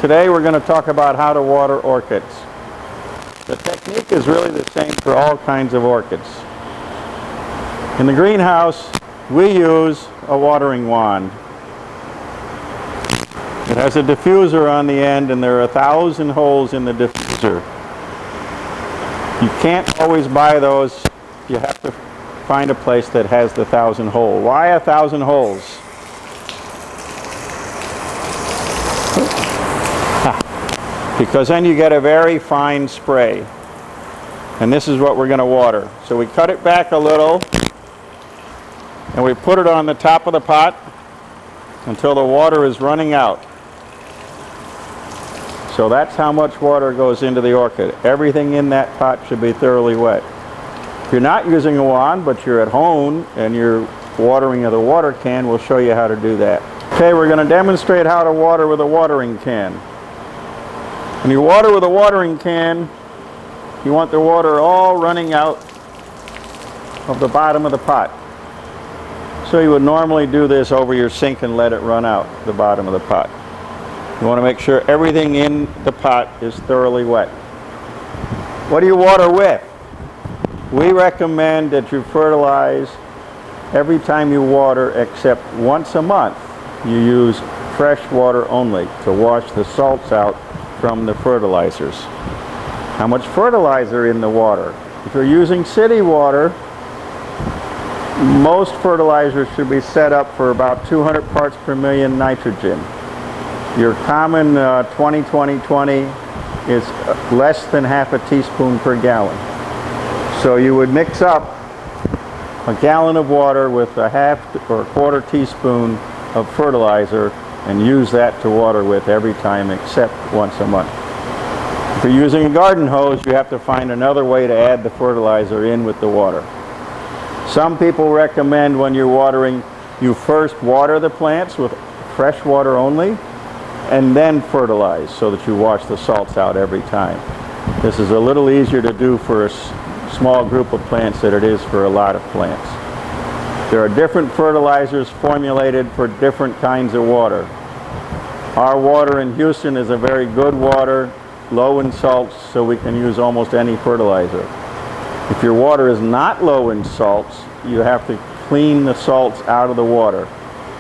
Today we're going to talk about how to water orchids. The technique is really the same for all kinds of orchids. In the greenhouse, we use a watering wand. It has a diffuser on the end, and there are 1,000 holes in the diffuser. You can't always buy those. You have to find a place that has the 1,000 hole. Why 1,000 holes? Because then you get a very fine spray. And this is what we're going to water. So we cut it back a little, and we put it on the top of the pot until the water is running out. So that's how much water goes into the orchid. Everything in that pot should be thoroughly wet. If you're not using a wand, but you're at home and you're watering with a water can, we'll show you how to do that. Okay, we're going to demonstrate how to water with a watering can. When you water with a watering can, you want the water all running out of the bottom of the pot. So you would normally do this over your sink and let it run out the bottom of the pot. You want to make sure everything in the pot is thoroughly wet. What do you water with? We recommend that you fertilize every time you water, except once a month. You use fresh water only to wash the salts out from the fertilizers. How much fertilizer in the water? If you're using city water, most fertilizers should be set up for about 200 parts per million nitrogen. Your common 20-20-20 is less than half a teaspoon per gallon. So you would mix up a gallon of water with a half or a quarter teaspoon of fertilizer and use that to water with every time except once a month. If you're using a garden hose, you have to find another way to add the fertilizer in with the water. Some people recommend when you're watering, you first water the plants with fresh water only and then fertilize so that you wash the salts out every time. This is a little easier to do for a small group of plants than it is for a lot of plants. There are different fertilizers formulated for different kinds of water. Our water in Houston is a very good water, low in salts, so we can use almost any fertilizer. If your water is not low in salts, you have to clean the salts out of the water.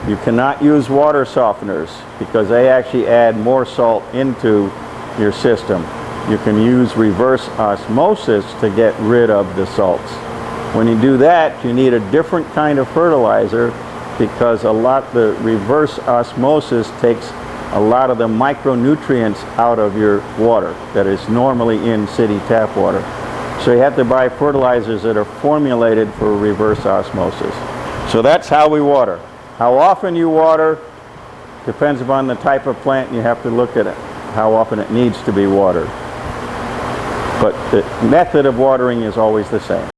You cannot use water softeners because they actually add more salt into your system. You can use reverse osmosis to get rid of the salts. When you do that, you need a different kind of fertilizer because the reverse osmosis takes a lot of the micronutrients out of your water that is normally in city tap water. So you have to buy fertilizers that are formulated for reverse osmosis. So that's how we water. How often you water depends upon the type of plant, and you have to look at it, how often it needs to be watered. But the method of watering is always the same.